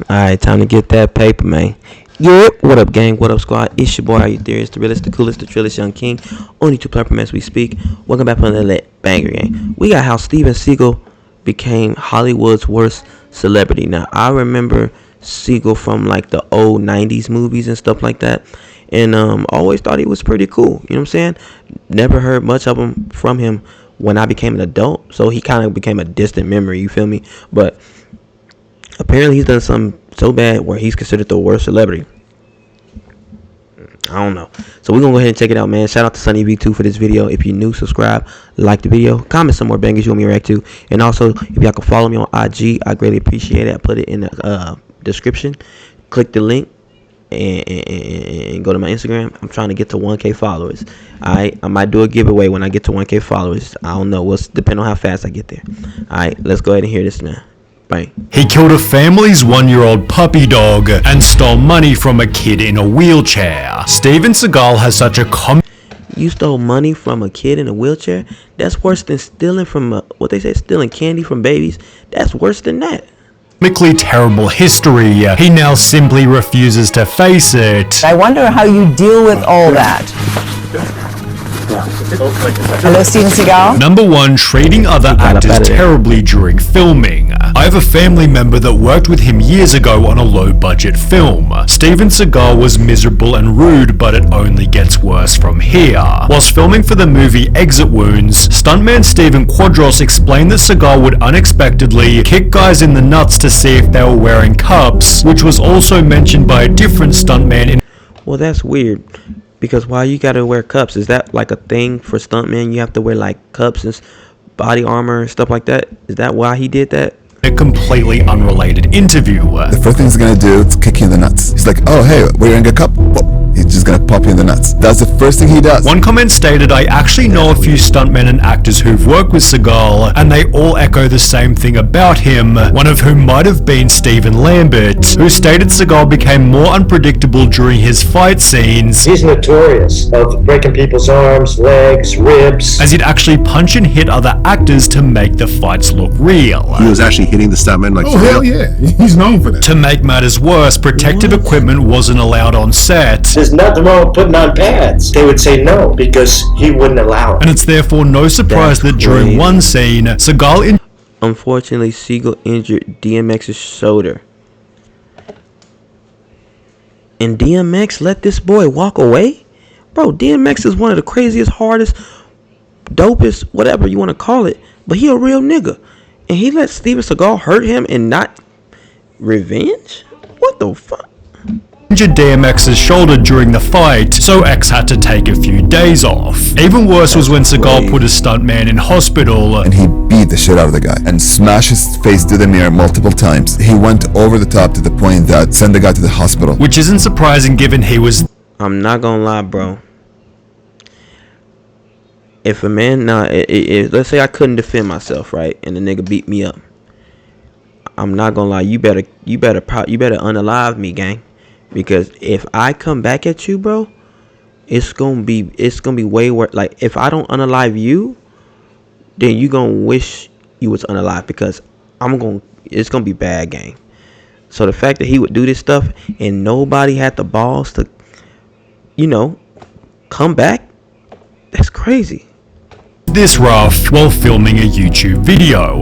Alright, time to get that paper, man. Yep. What up, gang? What up, squad? It's your boy, Are You Theorist, the realest, the coolest, the trillest young king. Only two platforms as we speak. Welcome back to another lit banger, gang. We got how Steven Seagal became Hollywood's worst celebrity. Now, I remember Seagal from like the old 90s movies and stuff like that. And always thought he was pretty cool. You know what I'm saying? Never heard much of him from him when I became an adult. So he kind of became a distant memory, you feel me? But apparently he's done something so bad where he's considered the worst celebrity. I don't know. So we're going to go ahead and check it out, man. Shout out to Sunny V2 for this video. If you're new, subscribe, like the video, comment some more bangers you want me to react to. And also, if y'all can follow me on IG, I greatly appreciate it. I put it in the description. Click the link and go to my Instagram. I'm trying to get to 1K followers. I might do a giveaway when I get to 1K followers. I don't know. We'll depend on how fast I get there. Alright, let's go ahead and hear this now. Bang. He killed a family's 1-year-old puppy dog and stole money from a kid in a wheelchair. Steven Seagal has such a You stole money from a kid in a wheelchair? That's worse than stealing from what they say, stealing candy from babies. That's worse than that. comically terrible history. He now simply refuses to face it. I wonder how you deal with all that. Hello, Steven Seagal. Number 1, treating other actors terribly during filming. I have a family member that worked with him years ago on a low-budget film. Steven Seagal was miserable and rude, but it only gets worse from here. Whilst filming for the movie Exit Wounds, stuntman Steven Quadros explained that Seagal would unexpectedly kick guys in the nuts to see if they were wearing cups, which was also mentioned by a different stuntman in— Well, that's weird. Because why you gotta wear cups? Is that like a thing for stuntmen? You have to wear like cups and body armor and stuff like that? Is that why he did that? a completely unrelated interview. The first thing he's gonna do is kick you in the nuts. He's like, oh hey, we're wearing a cup? Whoa. He's just gonna pop you in the nuts. That's the first thing he does. One comment stated, I actually know a few stuntmen and actors who've worked with Seagal, and they all echo the same thing about him, one of whom might have been Stephen Lambert, who stated Seagal became more unpredictable during his fight scenes. He's notorious of breaking people's arms, legs, ribs, as he'd actually punch and hit other actors to make the fights look real. He was actually hitting the stuntman like, oh hell yeah, he's known for that. To make matters worse, protective equipment wasn't allowed on set. There's nothing wrong with putting on pads. They would say no because he wouldn't allow it. And it's therefore no surprise that during one scene, Seagal unfortunately, Seagal injured DMX's shoulder. And DMX let this boy walk away? Bro, DMX is one of the craziest, hardest, dopest, whatever you want to call it. But he a real nigga. And he let Steven Seagal hurt him and not revenge? What the fuck? injured DMX's shoulder during the fight, so X had to take a few days off. Even worse was when Seagal put a stuntman in hospital. And he beat the shit out of the guy and smashed his face to the mirror multiple times. He went over the top to the point that sent the guy to the hospital. Which isn't surprising given he was— I'm not gonna lie, bro. If a man, let's say I couldn't defend myself, right, and the nigga beat me up, I'm not gonna lie. You better unalive me, gang, because if I come back at you, bro, it's gonna be way worse. Like if I don't unalive you, then you gonna wish you was unalive because it's gonna be bad, gang. So the fact that he would do this stuff and nobody had the balls to, you know, come back, that's crazy. This rough while filming a YouTube video.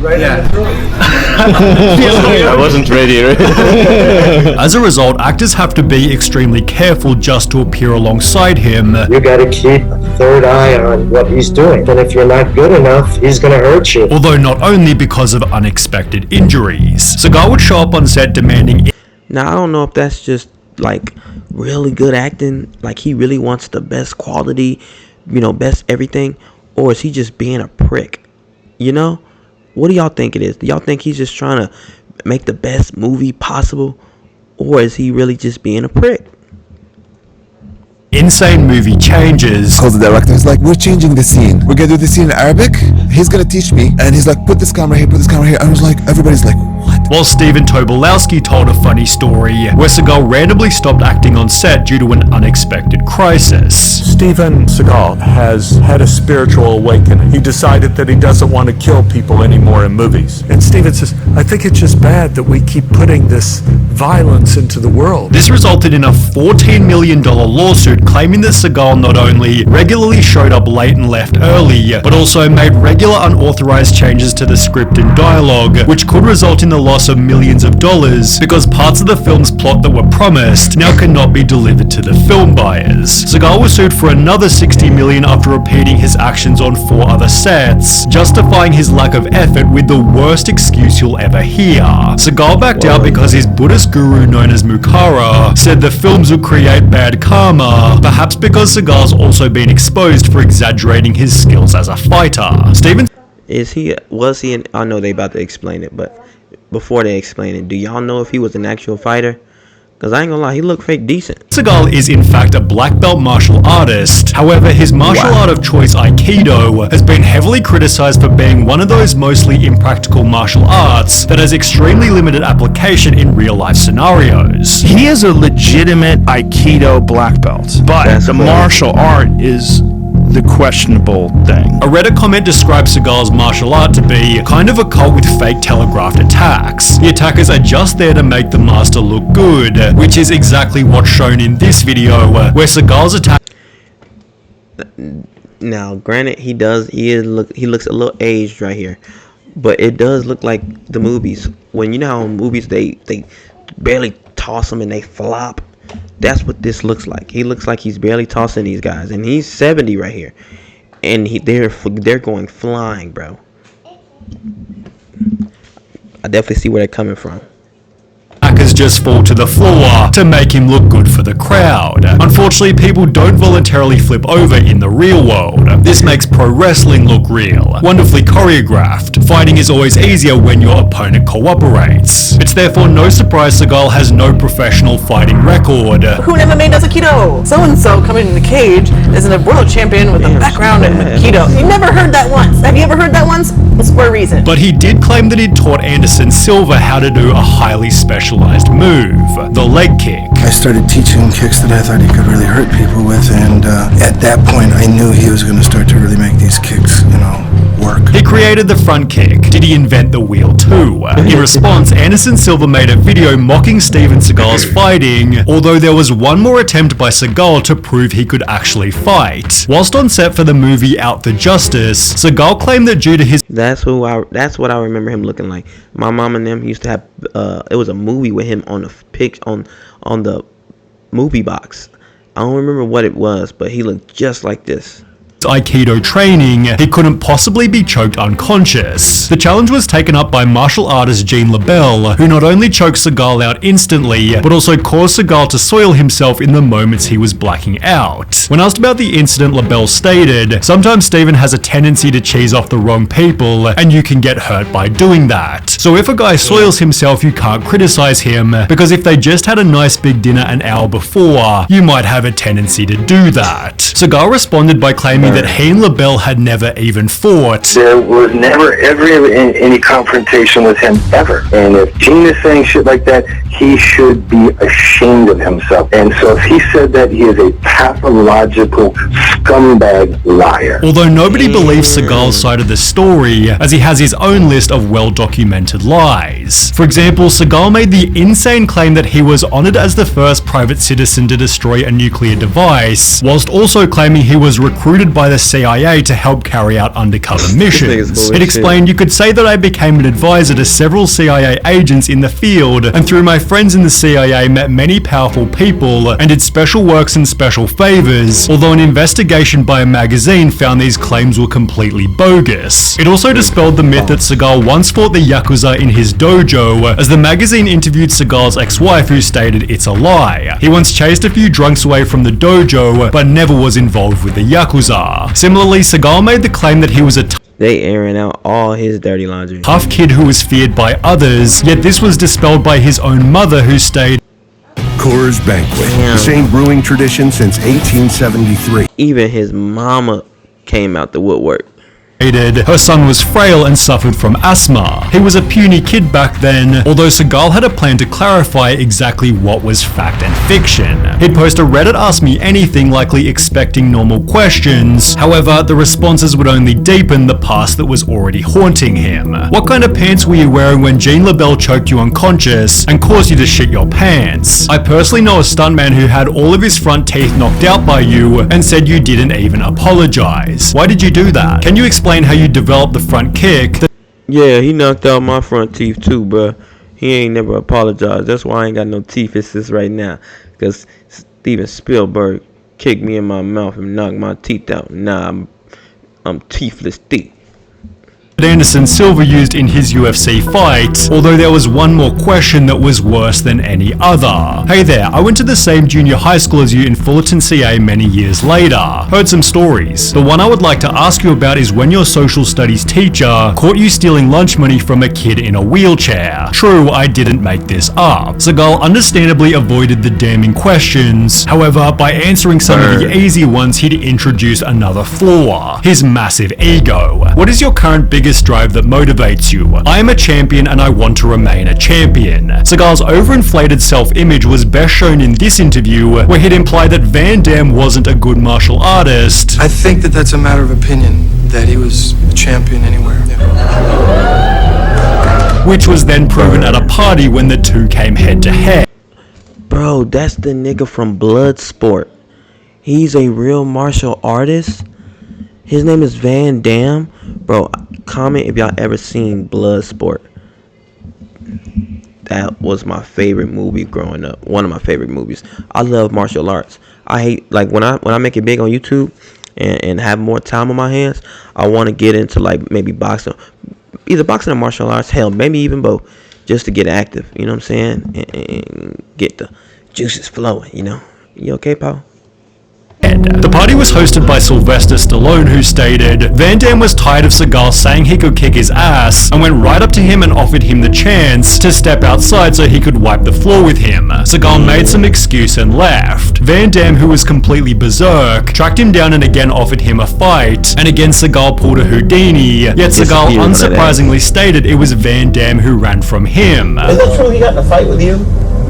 Right at the I wasn't ready. As a result, actors have to be extremely careful just to appear alongside him. You gotta keep a third eye on what he's doing. And if you're not good enough, he's gonna hurt you. Although not only because of unexpected injuries. Seagal would show up on set demanding— Now I don't know if that's just like really good acting, like he really wants the best quality, you know, best everything, or is he just being a prick? You know? What do y'all think it is? Do y'all think he's just trying to make the best movie possible, or is he really just being a prick? insane movie changes. Calls the director, he's like, we're changing the scene. We're gonna do the scene in Arabic. He's gonna teach me. And he's like, put this camera here, put this camera here. And I was like, everybody's like, what? while Steven Tobolowsky told a funny story where Seagal randomly stopped acting on set due to an unexpected crisis. Steven Seagal has had a spiritual awakening. He decided that he doesn't want to kill people anymore in movies. And Steven says, I think it's just bad that we keep putting this violence into the world. This resulted in a $14 million lawsuit claiming that Seagal not only regularly showed up late and left early, but also made regular unauthorized changes to the script and dialogue, which could result in the loss of millions of dollars because parts of the film's plot that were promised now cannot be delivered to the film buyers. Seagal was sued for another $60 million after repeating his actions on 4 other sets, justifying his lack of effort with the worst excuse you'll ever hear. Seagal backed out because his Buddhist guru known as Mukara said the films would create bad karma, perhaps because Seagal's also been exposed for exaggerating his skills as a fighter. Was he I know they about to explain it, but before they explain it, do y'all know if he was an actual fighter? Because I ain't gonna lie, he looked fake decent. Seagal is in fact a black belt martial artist. However, his martial art of choice, Aikido, has been heavily criticized for being one of those mostly impractical martial arts that has extremely limited application in real life scenarios. He is a legitimate Aikido black belt, but the martial art is the questionable thing. A Reddit comment describes Seagal's martial art to be kind of a cult with fake telegraphed attacks. The attackers are just there to make the master look good, which is exactly what's shown in this video, where Seagal's attack. Now, granted, he looks a little aged right here, but it does look like the movies. When you know how in movies they barely toss them and they flop. That's what this looks like. He looks like he's barely tossing these guys, and he's 70 right here, and they're going flying, bro. I definitely see where they're coming from. Attackers just fall to the floor to make him look good for the crowd. Unfortunately, people don't voluntarily flip over in the real world. This makes pro wrestling look real, wonderfully choreographed. Fighting is always easier when your opponent cooperates. It's therefore no surprise Seagal has no professional fighting record. Who in MMA does Aikido? So-and-so coming in the cage is a world champion with a background in Aikido. You never heard that once. Have you ever heard that once? It's for a reason. But he did claim that he'd taught Anderson Silva how to do a highly specialized move, the leg kick. I started teaching kicks that I thought he could really hurt people with, and at that point I knew he was going to start to really make these kicks, work. He created the front kick. Did he invent the wheel too? In response, Anderson Silva made a video mocking Steven Seagal's fighting, although there was one more attempt by Seagal to prove he could actually fight. Whilst on set for the movie Out for Justice, Seagal claimed that due to his That's what I remember him looking like. My mom and them used to have it was a movie with him on the movie box. I don't remember what it was, but he looked just like this. Aikido training, he couldn't possibly be choked unconscious. The challenge was taken up by martial artist Gene LaBelle, who not only choked Seagal out instantly, but also caused Seagal to soil himself in the moments he was blacking out. When asked about the incident, LaBelle stated, "Sometimes Steven has a tendency to cheese off the wrong people, and you can get hurt by doing that. So if a guy soils himself, you can't criticize him, because if they just had a nice big dinner an hour before, you might have a tendency to do that." Seagal responded by claiming that he and LaBelle had never even fought. There was never ever any confrontation with him ever. And if Gene is saying shit like that, he should be ashamed of himself. And so if he said that, he is a pathological scumbag liar. Although nobody believes Seagal's side of the story, as he has his own list of well-documented lies. For example, Seagal made the insane claim that he was honored as the first private citizen to destroy a nuclear device, whilst also claiming he was recruited by the CIA to help carry out undercover missions. It explained, "You could say that I became an advisor to several CIA agents in the field, and through my friends in the CIA met many powerful people and did special works and special favors, although an investigation by a magazine found these claims were completely bogus." It also dispelled the myth that Seagal once fought the Yakuza in his dojo, as the magazine interviewed Seagal's ex-wife who stated it's a lie. He once chased a few drunks away from the dojo, but never was involved with the Yakuza. Similarly, Seagal made the claim that he was a They airing out all his dirty laundry. tough kid who was feared by others, yet this was dispelled by his own mother who stated, Coors Banquet, the same brewing tradition since 1873. Even his mama came out the woodwork. Her son was frail and suffered from asthma. He was a puny kid back then, although Seagal had a plan to clarify exactly what was fact and fiction. He'd post a Reddit Ask Me Anything, likely expecting normal questions. However, the responses would only deepen the past that was already haunting him. What kind of pants were you wearing when Jean LaBelle choked you unconscious and caused you to shit your pants? I personally know a stuntman who had all of his front teeth knocked out by you and said you didn't even apologize. Why did you do that? Can you explain how you developed the front kick? Yeah, he knocked out my front teeth too, bruh. He ain't never apologized. That's why I ain't got no teeth issues right now. Because Steven Spielberg kicked me in my mouth and knocked my teeth out. Nah, I'm teethless teeth. Anderson Silva used in his UFC fight, although there was one more question that was worse than any other. Hey there, I went to the same junior high school as you in Fullerton, CA many years later. Heard some stories. The one I would like to ask you about is when your social studies teacher caught you stealing lunch money from a kid in a wheelchair. True, I didn't make this up. Seagal understandably avoided the damning questions. However, by answering some of the easy ones, he'd introduce another flaw: his massive ego. What is your current biggest drive that motivates you? I am a champion and I want to remain a champion. Seagal's overinflated self-image was best shown in this interview, where he'd implied that Van Damme wasn't a good martial artist. I think that that's a matter of opinion, that he was a champion anywhere. Which was then proven at a party when the two came head to head. Bro, that's the nigga from Bloodsport. He's a real martial artist. His name is Van Damme. Bro, comment if y'all ever seen Bloodsport. That was my favorite movie growing up. One of my favorite movies. I love martial arts. I hate, like, when I make it big on YouTube and have more time on my hands, I want to get into, like, maybe boxing. Either boxing or martial arts. Hell, maybe even both. Just to get active. You know what I'm saying? And get the juices flowing, you know? You okay, Paul? The party was hosted by Sylvester Stallone, who stated, Van Damme was tired of Seagal saying he could kick his ass and went right up to him and offered him the chance to step outside so he could wipe the floor with him. Seagal made some excuse and left. Van Damme, who was completely berserk, tracked him down and again offered him a fight, and again Seagal pulled a Houdini, yet Seagal unsurprisingly stated it was Van Damme who ran from him. Is it true he got in a fight with you?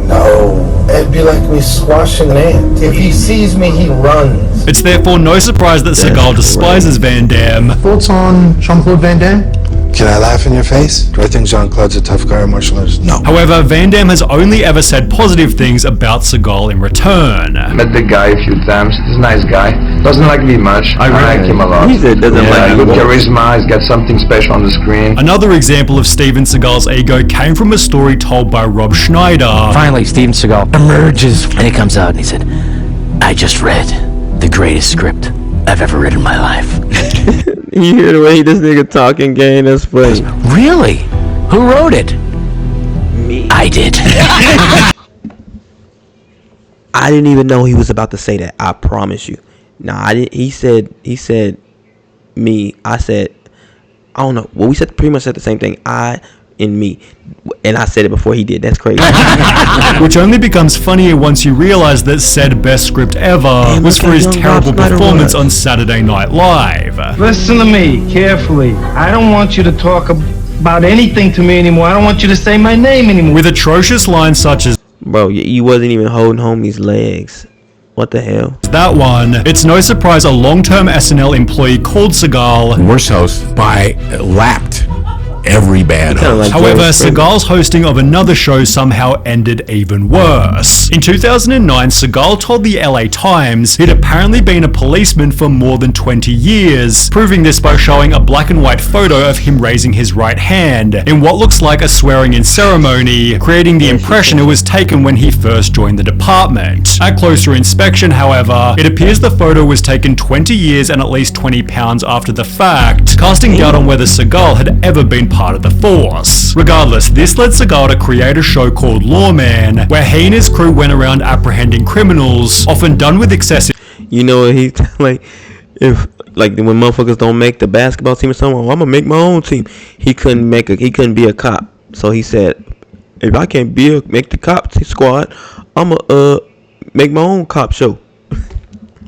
No, it'd be like me squashing an ant. If he sees me, he runs. It's therefore no surprise that Seagal despises Van Damme. Thoughts on Jean-Claude Van Damme? Can I laugh in your face? Do I think Jean-Claude's a tough guy or martial artist? No. However, Van Damme has only ever said positive things about Seagal in return. Met the guy a few times. He's a nice guy. Doesn't like me much. I like him a lot. He said doesn't like good charisma. He's got something special on the screen. Another example of Steven Seagal's ego came from a story told by Rob Schneider. Finally, Steven Seagal emerges and he comes out and he said, I just read the greatest script I've ever read in my life. You hear the way this nigga talking, gang? That's funny. Really? Who wrote it? Me. I did. I didn't even know he was about to say that. I promise you. Nah, I didn't. He said me. I said, I don't know. Well, we said pretty much said the same thing. I and me. And I said it before he did. That's crazy. Which only becomes funnier once you realize that said best script ever was for his terrible performance on Saturday Night Live. Listen to me carefully. I don't want you to talk about anything to me anymore. I don't want you to say my name anymore. With atrocious lines such as, bro, you wasn't even holding homie's legs. What the hell? That one. It's no surprise a long-term SNL employee called Seagal worst host by lapped every bad host. However, Seagal's hosting of another show somehow ended even worse. In 2009, Seagal told the LA Times he'd apparently been a policeman for more than 20 years, proving this by showing a black and white photo of him raising his right hand in what looks like a swearing-in ceremony, creating the impression it was taken when he first joined the department. At closer inspection, however, it appears the photo was taken 20 years and at least 20 pounds after the fact, casting doubt on whether Seagal had ever been part of the force. Regardless, this led Seagal to create a show called Lawman, where he and his crew went around apprehending criminals, often done with excessive. You know, he like, if like when motherfuckers don't make the basketball team or something, well, I'm gonna make my own team. He couldn't be a cop, so he said, if I can't make the cop squad, I'm gonna make my own cop show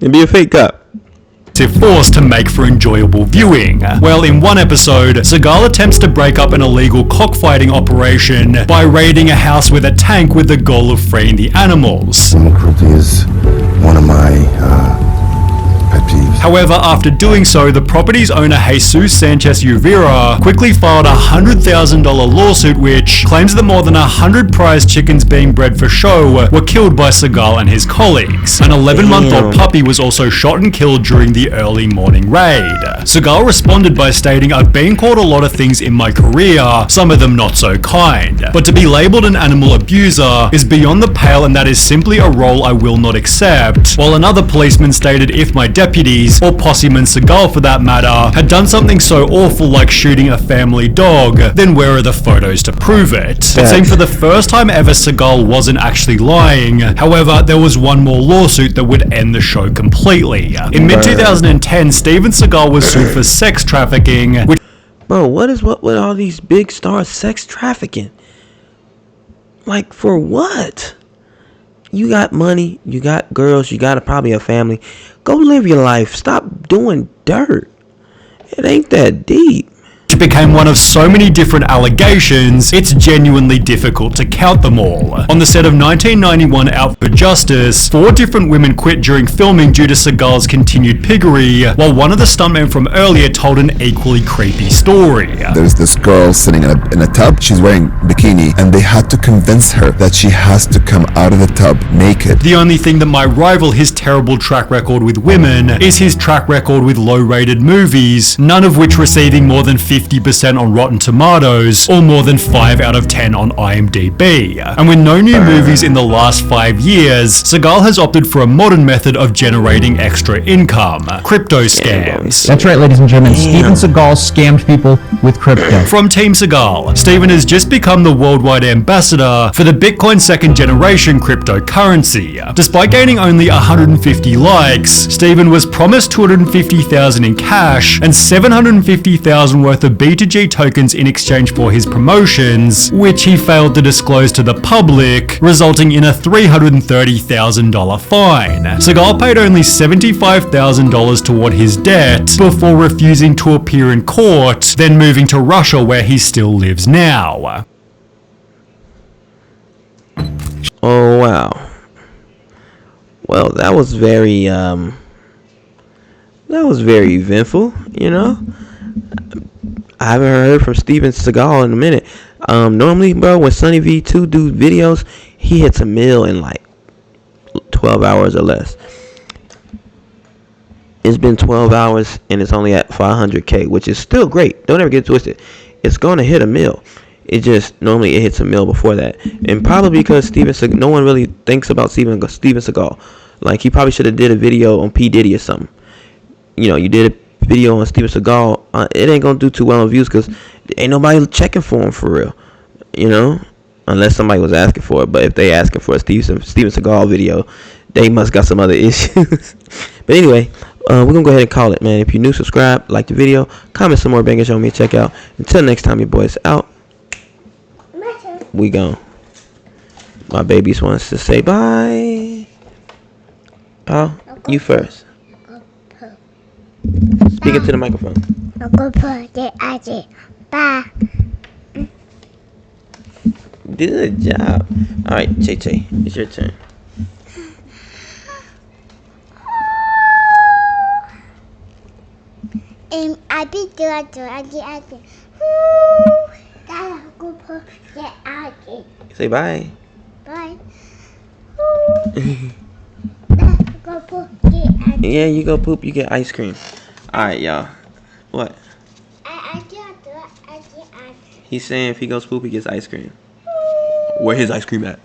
and be a fake cop. force to make for enjoyable viewing. Well, in one episode, Seagal attempts to break up an illegal cockfighting operation by raiding a house with a tank with the goal of freeing the animals. Animal cruelty is one of my pet peeves. However, after doing so, the property's owner Jesus Sanchez Uvera quickly filed a $100,000 lawsuit which claims that more than 100 prize chickens being bred for show were killed by Seagal and his colleagues. An 11-month-old puppy was also shot and killed during the early morning raid. Seagal responded by stating, "I've been called a lot of things in my career, some of them not so kind. But to be labeled an animal abuser is beyond the pale and that is simply a role I will not accept." While another policeman stated if my deputies, or Posseman Seagal for that matter, had done something so awful like shooting a family dog, then where are the photos to prove it? It seemed for the first time ever Seagal wasn't actually lying. However, there was one more lawsuit that would end the show completely. In mid-2010, Steven Seagal was sued for sex trafficking, which... Bro, what is what with all these big stars sex trafficking? Like, for what? You got money, you got girls, you got probably a family. Go live your life. Stop doing dirt. It ain't that deep. Became one of so many different allegations, it's genuinely difficult to count them all. On the set of 1991 Out for Justice, 4 different women quit during filming due to Seagal's continued piggery, while one of the stuntmen from earlier told an equally creepy story. There's this girl sitting in a tub, she's wearing bikini, and they had to convince her that she has to come out of the tub naked. The only thing that might rival his terrible track record with women is his track record with low-rated movies, none of which receiving more than 50% on Rotten Tomatoes, or more than 5 out of 10 on IMDb. And with no new movies in the last 5 years, Seagal has opted for a modern method of generating extra income: crypto scams. That's right, ladies and gentlemen, Steven Seagal scammed people with crypto. From Team Seagal, Steven has just become the worldwide ambassador for the Bitcoin second generation cryptocurrency. Despite gaining only 150 likes, Steven was promised $250,000 in cash and $750,000 worth of B2G tokens in exchange for his promotions, which he failed to disclose to the public, resulting in a $330,000 fine. Seagal paid only $75,000 toward his debt before refusing to appear in court, then moving to Russia where he still lives now. Oh wow. Well, that was very eventful, you know? I haven't heard from Steven Seagal in a minute. Normally, bro, when Sonny V2 do videos, he hits a mill in like 12 hours or less. It's been 12 hours and it's only at 500K, which is still great. Don't ever get twisted. It's going to hit a mill. It just normally it hits a mill before that, and probably because no one really thinks about Steven Seagal. Like, he probably should have did a video on P Diddy or something. You know, you did a video on Steven Seagal, it ain't gonna do too well on views because ain't nobody checking for him for real, you know, unless somebody was asking for it. But if they asking for a Steven Seagal video, they must got some other issues. But anyway, we're gonna go ahead and call it, man. If you're new, subscribe, like the video, comment some more bangers on me, check out. Until next time, your boys out. We gone. My babies wants to say bye. Oh, you first. Speak into the microphone. Bye. Good job. Alright, Che, it's your turn. I be doing. Say bye. Bye. Yeah, you go poop, you get ice cream. Alright, y'all. What? He's saying if he goes poop, he gets ice cream. Where his ice cream at?